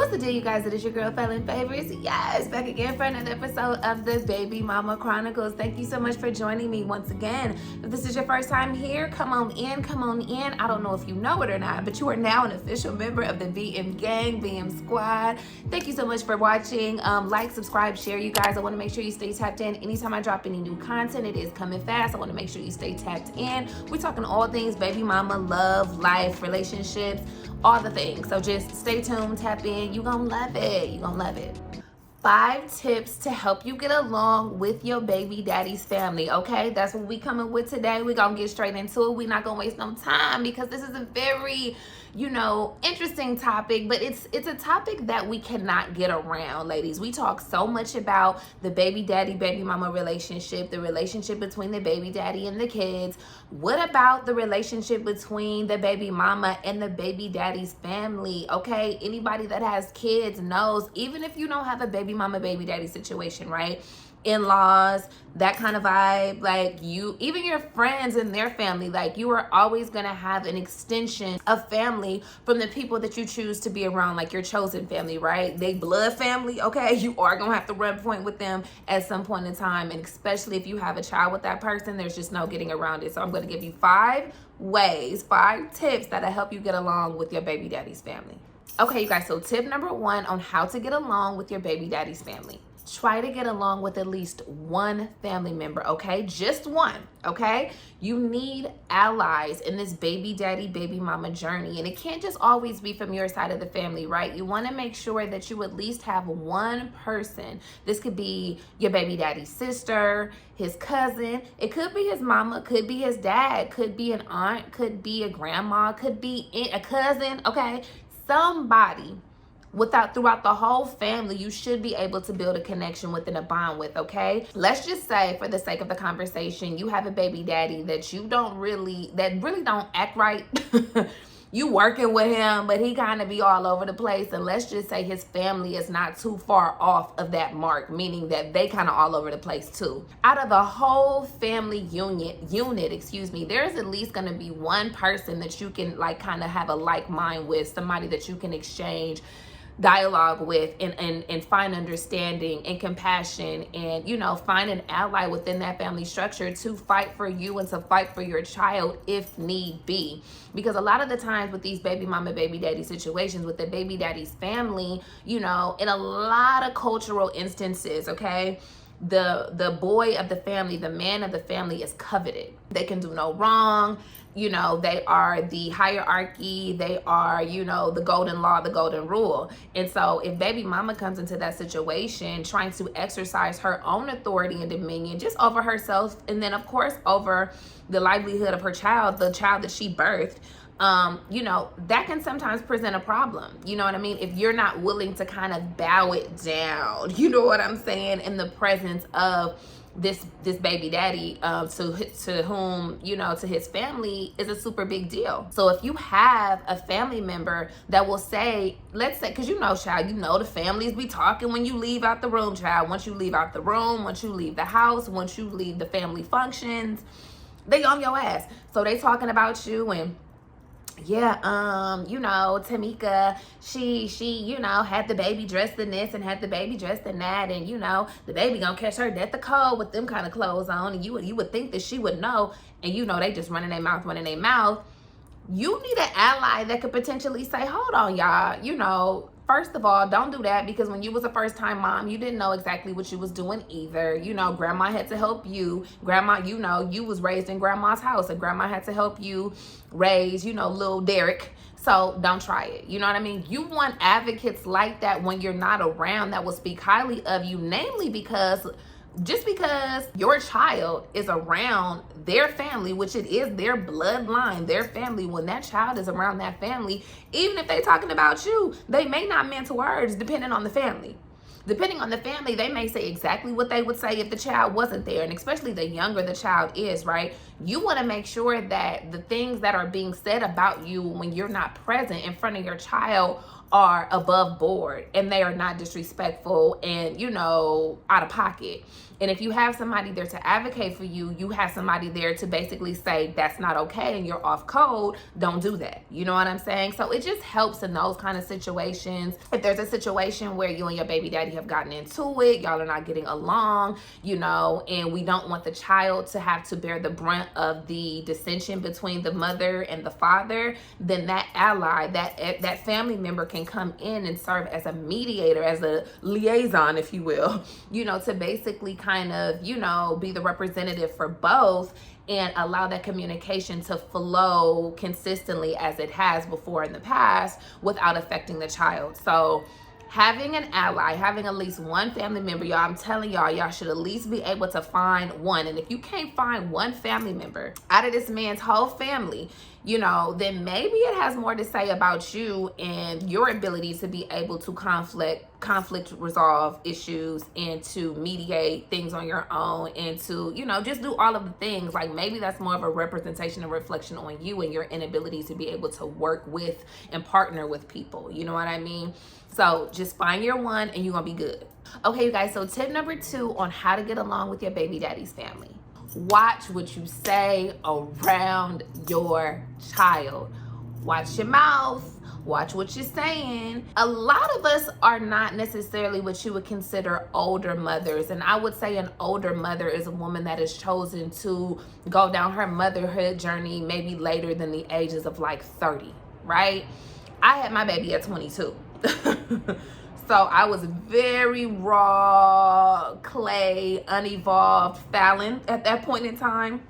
What's the deal, you guys? It is your girl, Felon Favors. Yes, back again for another episode of the Baby Mama Chronicles. Thank you so much for joining me once again. If this is your first time here, come on in, come on in. I don't know if you know it or not, but you are now an official member of the BM Gang, BM Squad. Thank you so much for watching. Like, subscribe, share, you guys. I want to make sure you stay tapped in. Anytime I drop any new content, it is coming fast. I want to make sure you stay tapped in. We're talking all things baby mama, love, life, relationships, all the things. So just stay tuned, tap in. You're gonna love it. You're gonna love it. 5 tips to help you get along with your baby daddy's family. Okay, that's what we coming with today. We're gonna get straight into it. We're not gonna waste no time because this is a very, interesting topic, but it's a topic that we cannot get around, ladies. We talk so much about the baby daddy, baby mama relationship, the relationship between the baby daddy and the kids. What about the relationship between the baby mama and the baby daddy's family? Okay, anybody that has kids knows, even if you don't have a baby mama, baby daddy situation, right? In-laws, that kind of vibe, like even your friends and their family, like you are always gonna have an extension of family from the people that you choose to be around, like your chosen family, right? They blood family, okay? You are gonna have to run point with them at some point in time, and especially if you have a child with that person, there's just no getting around it. So I'm gonna give you 5 tips that'll help you get along with your baby daddy's family. Okay, you guys, so tip number 1 on how to get along with your baby daddy's family. Try to get along with at least one family member, okay? Just one, okay? You need allies in this baby daddy, baby mama journey. And it can't just always be from your side of the family, right? You want to make sure that you at least have one person. This could be your baby daddy's sister, his cousin. It could be his mama, could be his dad, could be an aunt, could be a grandma, could be a cousin, okay? Somebody throughout the whole family, you should be able to build a connection with and a bond with, okay? Let's just say, for the sake of the conversation, you have a baby daddy that really don't act right. You working with him, but he kind of be all over the place. And let's just say his family is not too far off of that mark, meaning that they kind of all over the place too. Out of the whole family unit, there's at least going to be one person that you can like kind of have a like mind with, somebody that you can exchange dialogue with and find understanding and compassion and find an ally within that family structure to fight for you and to fight for your child if need be. Because a lot of the times with these baby mama, baby daddy situations with the baby daddy's family, in a lot of cultural instances, okay, the boy of the family, the man of the family is coveted. They can do no wrong. They are the hierarchy. They are, the golden law, the golden rule. And so if baby mama comes into that situation trying to exercise her own authority and dominion just over herself, and then of course over the livelihood of her child, the child that she birthed, that can sometimes present a problem. You know what I mean? If you're not willing to kind of bow it down, you know what I'm saying, in the presence of this baby daddy, to whom, to his family is a super big deal. So if you have a family member that will say, let's say, because child, the families be talking when you leave out the room, child. Once you leave out the room, once you leave the house, once you leave the family functions, they on your ass. So they talking about you and Tamika, she had the baby dressed in this and had the baby dressed in that, and the baby gonna catch her death of cold with them kind of clothes on, and you would think that she would know, and they just running their mouth. You need an ally that could potentially say, hold on, y'all, first of all, don't do that, because when you was a first-time mom, you didn't know exactly what you was doing either. Grandma had to help you. Grandma, you was raised in grandma's house, and grandma had to help you raise, little Derek. So don't try it. You know what I mean? You want advocates like that when you're not around that will speak highly of you, namely because just because your child is around their family, which it is their bloodline, their family, when that child is around that family, even if they're talking about you, they may not mince words depending on the family. Depending on the family, they may say exactly what they would say if the child wasn't there. And especially the younger the child is, right? You want to make sure that the things that are being said about you when you're not present in front of your child are above board and they are not disrespectful and, you know, out of pocket. And if you have somebody there to advocate for you, you have somebody there to basically say that's not okay and you're off code, don't do that. You know what I'm saying? So it just helps in those kind of situations. If there's a situation where you and your baby daddy have gotten into it, y'all are not getting along, you know, and we don't want the child to have to bear the brunt of the dissension between the mother and the father, then that ally, that family member can come in and serve as a mediator, as a liaison, if you will, you know, to basically kind of, you know, be the representative for both and allow that communication to flow consistently as it has before in the past without affecting the child. So having an ally, having at least one family member, y'all, I'm telling y'all should at least be able to find one. And if you can't find one family member out of this man's whole family, you know, then maybe it has more to say about you and your ability to be able to conflict resolve issues and to mediate things on your own and to, you know, just do all of the things. Like maybe that's more of a representation and reflection on you and your inability to be able to work with and partner with people. You know what I mean? So just find your one and you're gonna be good. Okay, you guys, so tip number 2 on how to get along with your baby daddy's family. Watch what you say around your child. Watch your mouth. Watch what you're saying. A lot of us are not necessarily what you would consider older mothers. And I would say an older mother is a woman that has chosen to go down her motherhood journey maybe later than the ages of like 30, right? I had my baby at 22. So I was very raw, clay, unevolved Fallon at that point in time.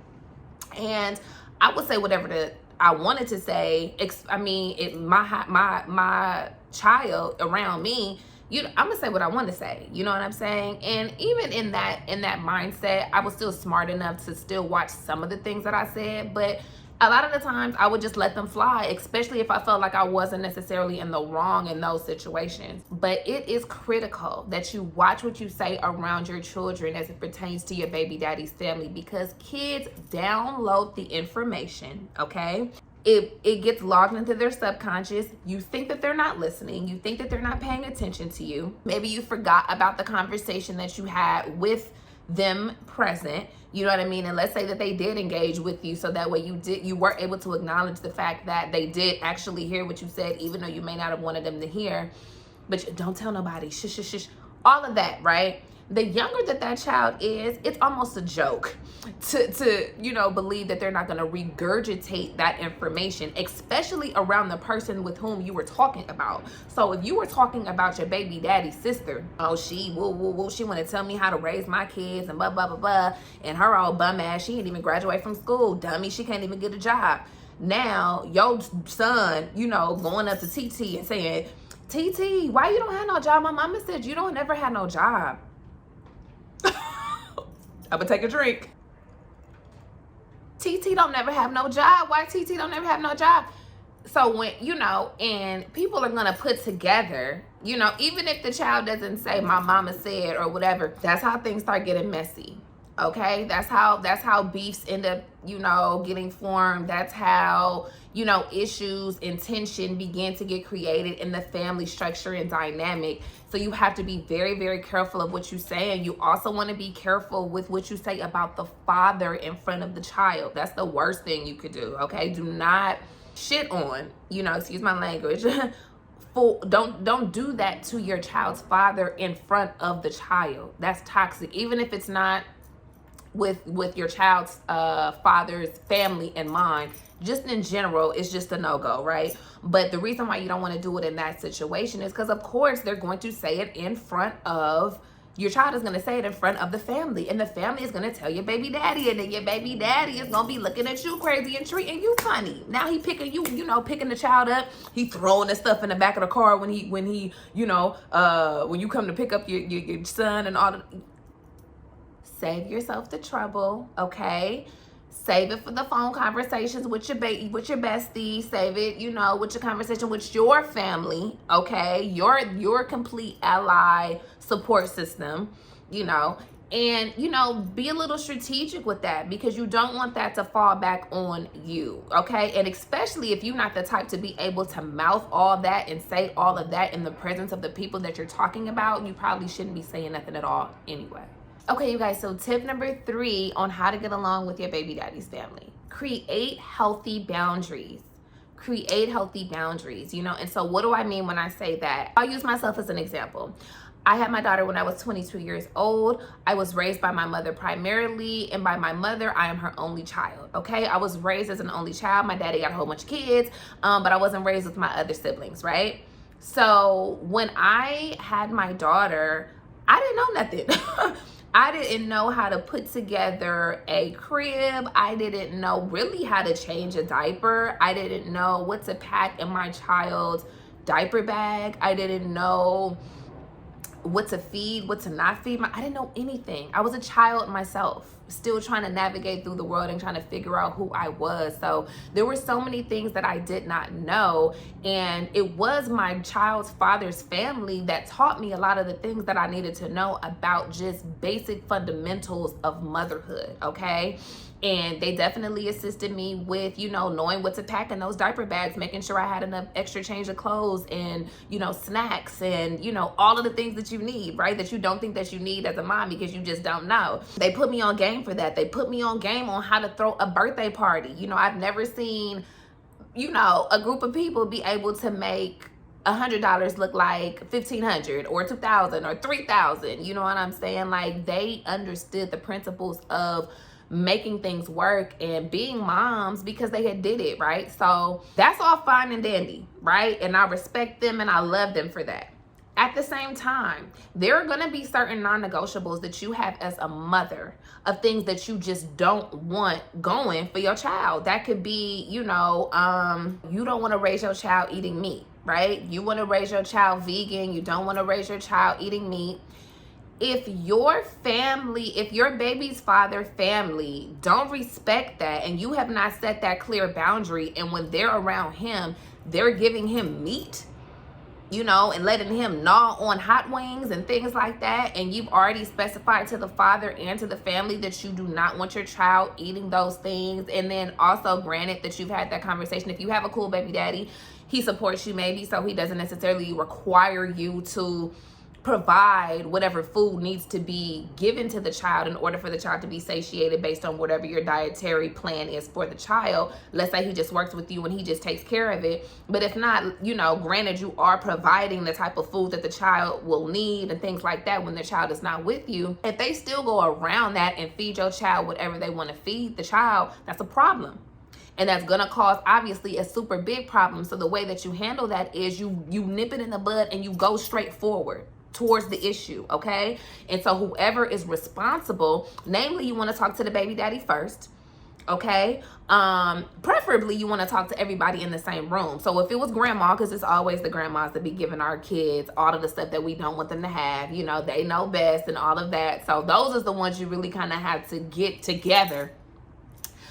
And I would say whatever I wanted to say. I mean, my child around me, you know, I'm gonna say what I want to say. You know what I'm saying? And even in that mindset, I was still smart enough to still watch some of the things that I said, but a lot of the times I would just let them fly, especially if I felt like I wasn't necessarily in the wrong in those situations. But it is critical that you watch what you say around your children as it pertains to your baby daddy's family, because kids download the information, okay? It gets logged into their subconscious. You think that they're not listening. You think that they're not paying attention to you. Maybe you forgot about the conversation that you had with them present, you know what I mean? And let's say that they did engage with you, so that way you were able to acknowledge the fact that they did actually hear what you said, even though you may not have wanted them to hear. But don't tell nobody, shush, shush, shush, all of that, right? The younger that child is, it's almost a joke to you know, believe that they're not going to regurgitate that information, especially around the person with whom you were talking about. So if you were talking about your baby daddy's sister, oh, she she want to tell me how to raise my kids and blah blah blah blah, and her old bum ass, she didn't even graduate from school, dummy, she can't even get a job. Now your son, you know, going up to TT and saying, TT, why you don't have no job? My mama said you don't never had no job. I'm gonna take a drink. TT don't never have no job. Why TT don't never have no job? So when, you know, and people are gonna put together, you know, even if the child doesn't say my mama said or whatever, that's how things start getting messy. Okay, that's how beefs end up, you know, getting formed. That's how, you know, issues and tension begin to get created in the family structure and dynamic. So you have to be very, very careful of what you say. And you also want to be careful with what you say about the father in front of the child. That's the worst thing you could do. Okay, do not shit on, you know, excuse my language. Don't do that to your child's father in front of the child. That's toxic. Even if it's not with your child's father's family in mind, just in general, it's just a no-go, right? But the reason why you don't want to do it in that situation is because, of course, they're going to say it in front of, your child is going to say it in front of the family, and the family is going to tell your baby daddy, and then your baby daddy is going to be looking at you crazy and treating you funny. Now he picking you, you know, picking the child up. He throwing the stuff in the back of the car when he, you know, when you come to pick up your son and all the. Save yourself the trouble, okay? Save it for the phone conversations with your bestie. Save it, you know, with your conversation with your family, okay? Your complete ally support system, you know. And, you know, be a little strategic with that, because you don't want that to fall back on you, okay? And especially if you're not the type to be able to mouth all that and say all of that in the presence of the people that you're talking about, you probably shouldn't be saying nothing at all anyway. Okay, you guys, so tip number 3 on how to get along with your baby daddy's family. Create healthy boundaries. Create healthy boundaries, you know? And so what do I mean when I say that? I'll use myself as an example. I had my daughter when I was 22 years old. I was raised by my mother primarily, and by my mother, I am her only child, okay? I was raised as an only child. My daddy got a whole bunch of kids, but I wasn't raised with my other siblings, right? So when I had my daughter, I didn't know nothing. I didn't know how to put together a crib. I didn't know really how to change a diaper. I didn't know what to pack in my child's diaper bag. I didn't know what to feed, what to not feed. I didn't know anything. I was a child myself, still trying to navigate through the world and trying to figure out who I was. So there were so many things that I did not know. And it was my child's father's family that taught me a lot of the things that I needed to know about just basic fundamentals of motherhood, okay? And they definitely assisted me with, you know, knowing what to pack in those diaper bags, making sure I had enough extra change of clothes and, you know, snacks and, you know, all of the things that you need, right? That you don't think that you need as a mom because you just don't know. They put me on game for that. They put me on game on how to throw a birthday party. You know, I've never seen, you know, a group of people be able to make $100 look like $1,500 or $2,000 or $3,000. You know what I'm saying? Like, they understood the principles of making things work and being moms because they had did it, right? So that's all fine and dandy, right? And I respect them and I love them for that. At the same time, there are going to be certain non-negotiables that you have as a mother of things that you just don't want going for your child. That could be, you know, you don't want to raise your child eating meat, right? You want to raise your child vegan. You don't want to raise your child eating meat. If your family, if your baby's father family don't respect that and you have not set that clear boundary, and when they're around him, they're giving him meat, you know, and letting him gnaw on hot wings and things like that, and you've already specified to the father and to the family that you do not want your child eating those things, and then also granted that you've had that conversation, if you have a cool baby daddy, he supports you maybe, so he doesn't necessarily require you to provide whatever food needs to be given to the child in order for the child to be satiated based on whatever your dietary plan is for the child. Let's say he just works with you and he just takes care of it. But if not, you know, granted, you are providing the type of food that the child will need and things like that when the child is not with you. If they still go around that and feed your child whatever they want to feed the child, that's a problem. And that's gonna cause obviously a super big problem. So the way that you handle that is you nip it in the bud and you go straight forward towards the issue, okay? And so whoever is responsible, namely, you want to talk to the baby daddy first, okay? Preferably you want to talk to everybody in the same room. So if it was grandma, because it's always the grandmas that be giving our kids all of the stuff that we don't want them to have, you know, they know best and all of that. So those are the ones you really kind of have to get together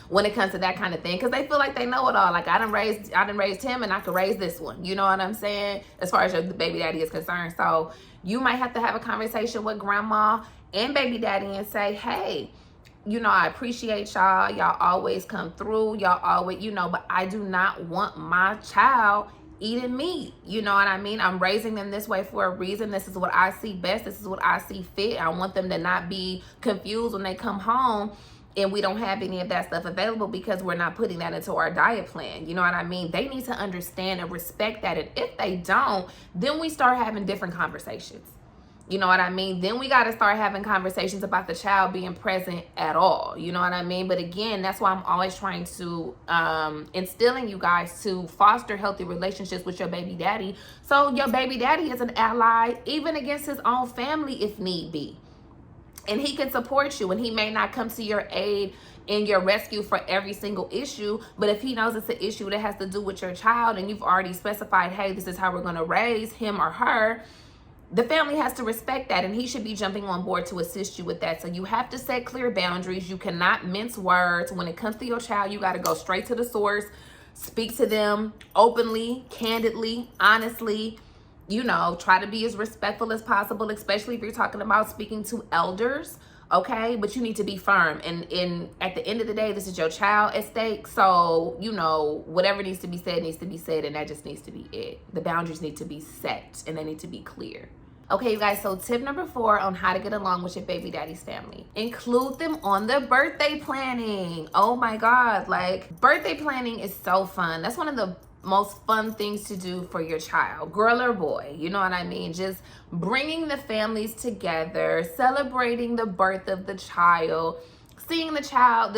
when it comes to that kind of thing, because they feel like they know it all. Like, I done raised him and I could raise this one. You know what I'm saying? As far as the baby daddy is concerned. So you might have to have a conversation with grandma and baby daddy and say, hey, you know, I appreciate y'all. Y'all always come through. Y'all always, you know, but I do not want my child eating meat. You know what I mean? I'm raising them this way for a reason. This is what I see best. This is what I see fit. I want them to not be confused when they come home and we don't have any of that stuff available because we're not putting that into our diet plan. You know what I mean? They need to understand and respect that. And if they don't, then we start having different conversations. You know what I mean? Then we got to start having conversations about the child being present at all. You know what I mean? But again, that's why I'm always trying to instill in you guys to foster healthy relationships with your baby daddy. So your baby daddy is an ally, even against his own family if need be. And he can support you, and he may not come to your aid in your rescue for every single issue, but if he knows it's an issue that has to do with your child and you've already specified, hey, this is how we're going to raise him or her, the family has to respect that, and he should be jumping on board to assist you with that. So you have to set clear boundaries. You cannot mince words. When it comes to your child, you got to go straight to the source, speak to them openly, candidly, honestly. You know, try to be as respectful as possible, especially if you're talking about speaking to elders, Okay, but you need to be firm. And at the end of the day, this is your child at stake. So, you know, whatever needs to be said, and that just needs to be it. The boundaries need to be set and they need to be clear. Okay, you guys, so tip number 4 on how to get along with your baby daddy's family. Include them on the birthday planning. Oh my God, like birthday planning is so fun. That's one of the most fun things to do for your child, girl or boy, you know what I mean? Just bringing the families together, celebrating the birth of the child, seeing the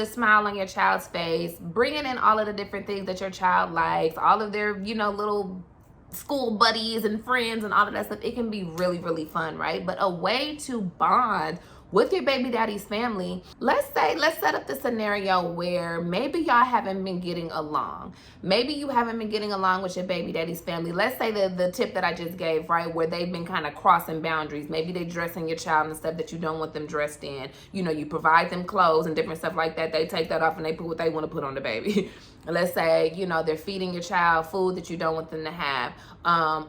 smile on your child's face, bringing in all of the different things that your child likes, all of their, you know, little school buddies and friends and all of that stuff. It can be really, really fun, right? But a way to bond with your baby daddy's family, let's set up the scenario where maybe y'all haven't been getting along. Maybe you haven't been getting along with your baby daddy's family. Let's say the tip that I just gave, right, where they've been kind of crossing boundaries. Maybe they dressing your child in stuff that you don't want them dressed in. You know, you provide them clothes and different stuff like that. They take that off and they put what they want to put on the baby. Let's say, you know, they're feeding your child food that you don't want them to have,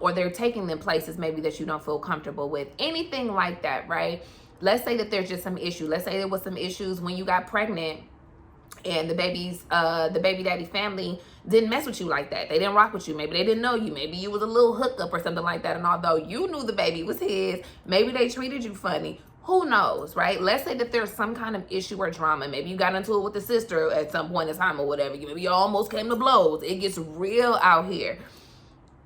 or they're taking them places maybe that you don't feel comfortable with. Anything like that, right? Let's say that there's just some issue. Let's say there was some issues when you got pregnant and the baby daddy family didn't mess with you like that. They didn't rock with you. Maybe they didn't know you. Maybe you was a little hookup or something like that. And although you knew the baby was his, maybe they treated you funny. Who knows, right? Let's say that there's some kind of issue or drama. Maybe you got into it with the sister at some point in time or whatever. Maybe you almost came to blows. It gets real out here.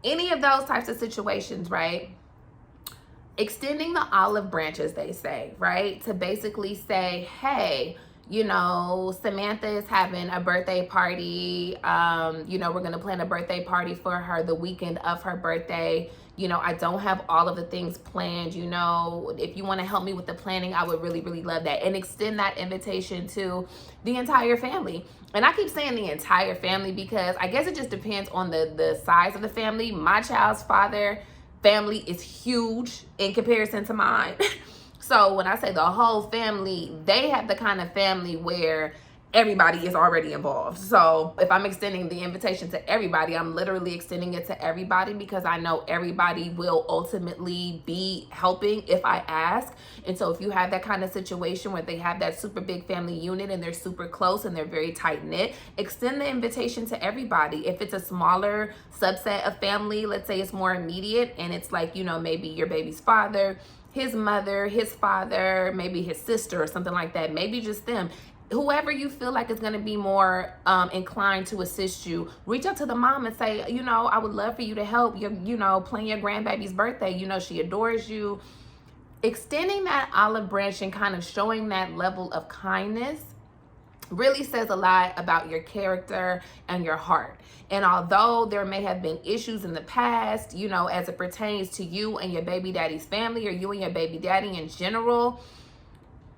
Any of those types of situations, right? Extending the olive branches, they say, right? To basically say, hey, you know, Samantha is having a birthday party. You know, we're going to plan a birthday party for her the weekend of her birthday. You know, I don't have all of the things planned. You know, if you want to help me with the planning, I would really, really love that. And extend that invitation to the entire family. And I keep saying the entire family because I guess it just depends on the size of the family. My child's family is huge in comparison to mine. So when I say the whole family, they have the kind of family where everybody is already involved. So if I'm extending the invitation to everybody, I'm literally extending it to everybody because I know everybody will ultimately be helping if I ask. And so if you have that kind of situation where they have that super big family unit and they're super close and they're very tight knit, extend the invitation to everybody. If it's a smaller subset of family, let's say it's more immediate and it's like, you know, maybe your baby's father, his mother, his father, maybe his sister or something like that, maybe just them. Whoever you feel like is going to be more inclined to assist you, reach out to the mom and say, you know, I would love for you to help you know, plan your grandbaby's birthday. You know, she adores you. Extending that olive branch and kind of showing that level of kindness really says a lot about your character and your heart. And although there may have been issues in the past, you know, as it pertains to you and your baby daddy's family or you and your baby daddy in general,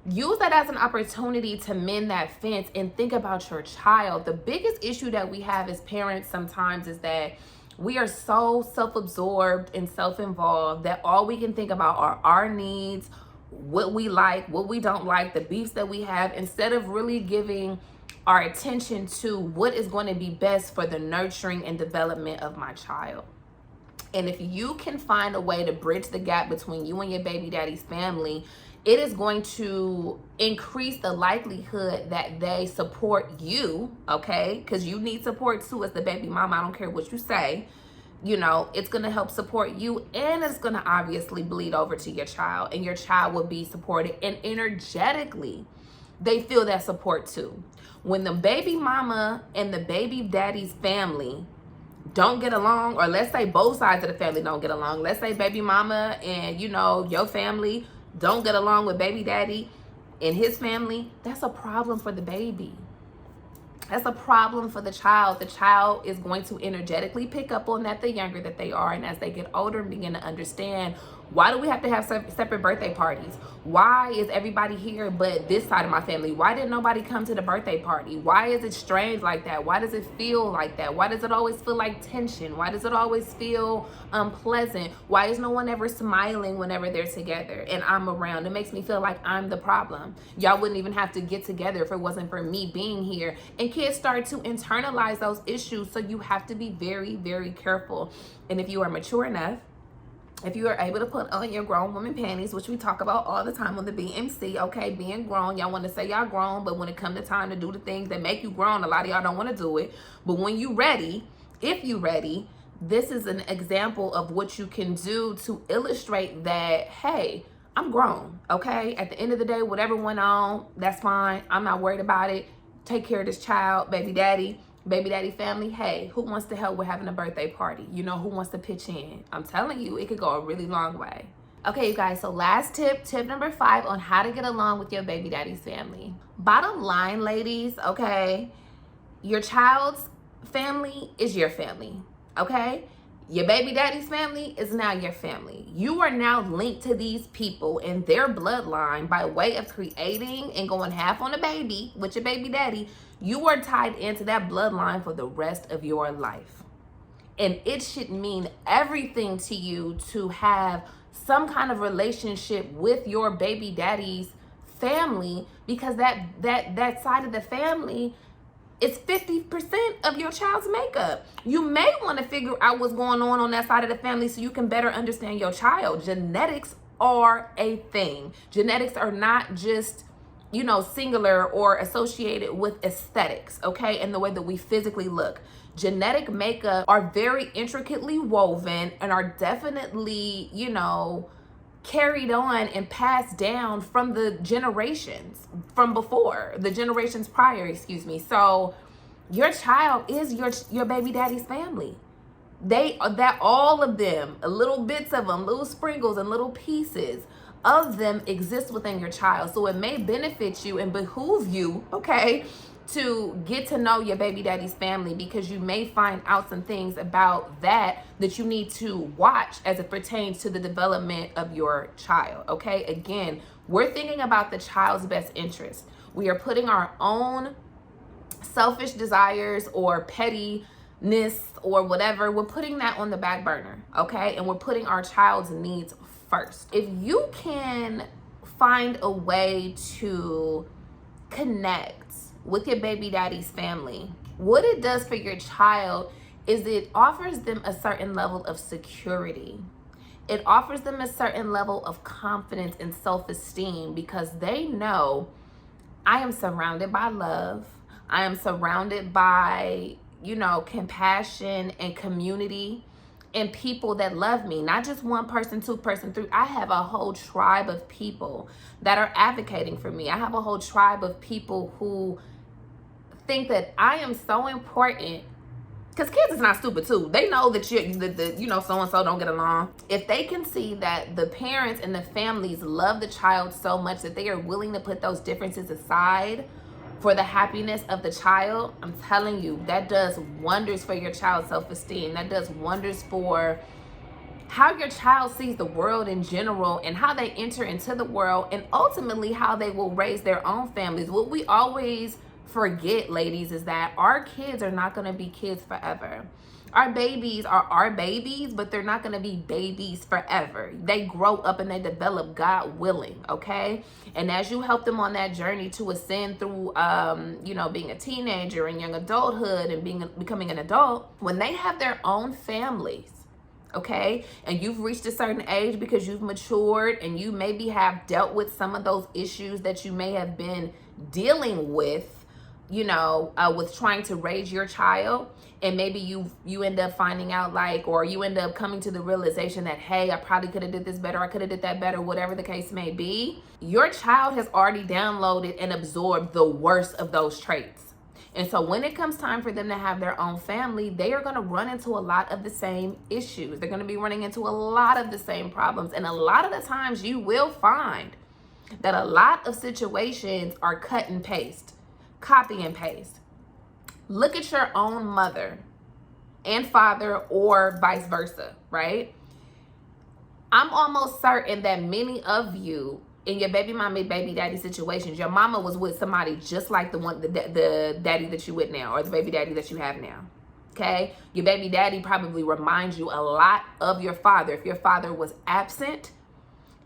use that as an opportunity to mend that fence and think about your child. The biggest issue that we have as parents sometimes is that we are so self-absorbed and self-involved that all we can think about are our needs, what we like, what we don't like, the beefs that we have, instead of really giving our attention to what is going to be best for the nurturing and development of my child. And if you can find a way to bridge the gap between you and your baby daddy's family, it is going to increase the likelihood that they support you, okay? Because you need support too as the baby mama. I don't care what you say. You know, it's going to help support you, and it's going to obviously bleed over to your child, and your child will be supported, and energetically they feel that support too. When the baby mama and the baby daddy's family don't get along, or let's say both sides of the family don't get along, let's say baby mama and, you know, your family don't get along with baby daddy and his family, that's a problem for the baby. That's a problem for the child. The child is going to energetically pick up on that the younger that they are, and as they get older and begin to understand, why do we have to have separate birthday parties? Why is everybody here but this side of my family? Why didn't nobody come to the birthday party? Why is it strange like that? Why does it feel like that? Why does it always feel like tension? Why does it always feel unpleasant? Why is no one ever smiling whenever they're together and I'm around? It makes me feel like I'm the problem. Y'all wouldn't even have to get together if it wasn't for me being here. And kids start to internalize those issues, so you have to be very, very careful. And if you are mature enough If you are able to put on your grown woman panties, which we talk about all the time on the BMC, okay, being grown, y'all want to say y'all grown, but when it comes to time to do the things that make you grown, a lot of y'all don't want to do it. But when you ready, if you ready, this is an example of what you can do to illustrate that, hey, I'm grown, okay? At the end of the day, whatever went on, that's fine. I'm not worried about it. Take care of this child, baby daddy family. Hey, who wants to help with having a birthday party? You know, who wants to pitch in? I'm telling you, it could go a really long way. Okay, you guys, so last tip number 5 on how to get along with your baby daddy's family. Bottom line, ladies, okay, your child's family is your family, okay? Your baby daddy's family is now your family. You are now linked to these people and their bloodline by way of creating and going half on a baby with your baby daddy. You are tied into that bloodline for the rest of your life. And it should mean everything to you to have some kind of relationship with your baby daddy's family, because that side of the family, it's 50% of your child's makeup. You may want to figure out what's going on that side of the family so you can better understand your child. Genetics are a thing. Genetics are not just, you know, singular or associated with aesthetics, okay, and the way that we physically look. Genetic makeup are very intricately woven and are definitely, you know, carried on and passed down from the generations from before, the generations prior, excuse me. So your child is your baby daddy's family. That all of them, little bits of them, little sprinkles and little pieces of them exist within your child. So it may benefit you and behoove you, okay, to get to know your baby daddy's family, because you may find out some things about that you need to watch as it pertains to the development of your child, okay? Again, we're thinking about the child's best interest. We are putting our own selfish desires or pettiness or whatever, we're putting that on the back burner, okay? And we're putting our child's needs first. If you can find a way to connect with your baby daddy's family, what it does for your child is it offers them a certain level of security. It offers them a certain level of confidence and self-esteem, because they know, I am surrounded by love. I am surrounded by, you know, compassion and community and people that love me. Not just one person, 2 person, 3. I have a whole tribe of people that are advocating for me. I have a whole tribe of people who think that I am so important, because kids is not stupid too. They know that you know, so-and-so don't get along. If they can see that the parents and the families love the child so much that they are willing to put those differences aside for the happiness of the child, I'm telling you, that does wonders for your child's self-esteem. That does wonders for how your child sees the world in general and how they enter into the world, and ultimately how they will raise their own families. What we always forget, ladies, is that our kids are not going to be kids forever. Our babies are our babies, but they're not going to be babies forever. They grow up and they develop, God willing, okay? And as you help them on that journey to ascend through, you know, being a teenager and young adulthood and becoming an adult, when they have their own families, okay, and you've reached a certain age because you've matured and you maybe have dealt with some of those issues that you may have been dealing with, you know, with trying to raise your child, and maybe you end up finding out, like, or you end up coming to the realization that, hey, I probably could have did this better, I could have did that better, whatever the case may be. Your child has already downloaded and absorbed the worst of those traits. And so when it comes time for them to have their own family, they are going to run into a lot of the same issues. They're going to be running into a lot of the same problems. And a lot of the times you will find that a lot of situations are cut and paste. Copy and paste. Look at your own mother and father, or vice versa, right? I'm almost certain that many of you in your baby mama, baby daddy situations, your mama was with somebody just like the daddy that you with now, or the baby daddy that you have now. Okay? Your baby daddy probably reminds you a lot of your father. If your father was absent,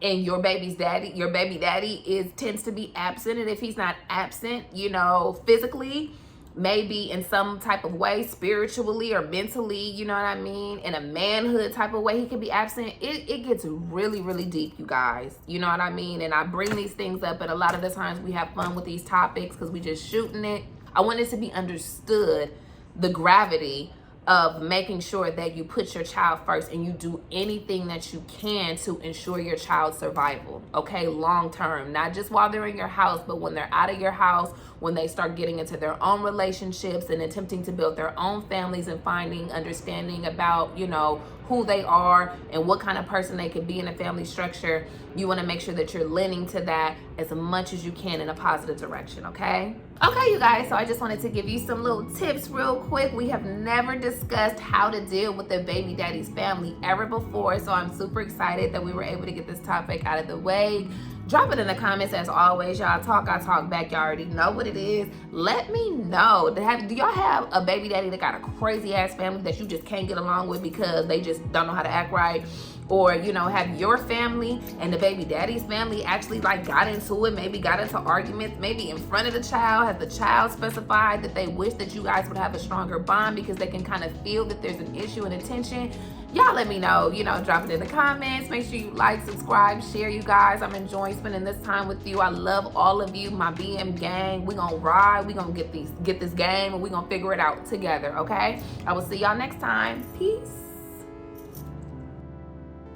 and your baby daddy tends to be absent, and if he's not absent, you know, physically, maybe in some type of way, spiritually or mentally, you know what I mean, in a manhood type of way, he could be absent. It gets really, really deep, you guys. You know what I mean? And I bring these things up, and a lot of the times we have fun with these topics because we just shooting it. I want it to be understood, the gravity of making sure that you put your child first and you do anything that you can to ensure your child's survival, okay, long term, not just while they're in your house, but when they're out of your house, when they start getting into their own relationships and attempting to build their own families and finding understanding about, you know, who they are and what kind of person they could be in a family structure. You want to make sure that you're lending to that as much as you can in a positive direction, okay? Okay, you guys, so I just wanted to give you some little tips real quick. We have never discussed how to deal with the baby daddy's family ever before, so I'm super excited that we were able to get this topic out of the way. Drop it in the comments as always. Y'all talk, I talk back. Y'all already know what it is. Let me know. Do y'all have a baby daddy that got a crazy ass family that you just can't get along with because they just don't know how to act right? Or, you know, have your family and the baby daddy's family actually like got into it, maybe got into arguments, maybe in front of the child? Has the child specified that they wish that you guys would have a stronger bond because they can kind of feel that there's an issue and a tension? Y'all let me know, you know, drop it in the comments. Make sure you like, subscribe, share, you guys. I'm enjoying spending this time with you. I love all of you, my BM gang. We gonna ride, we gonna get this game, and we gonna figure it out together, okay? I will see y'all next time. Peace.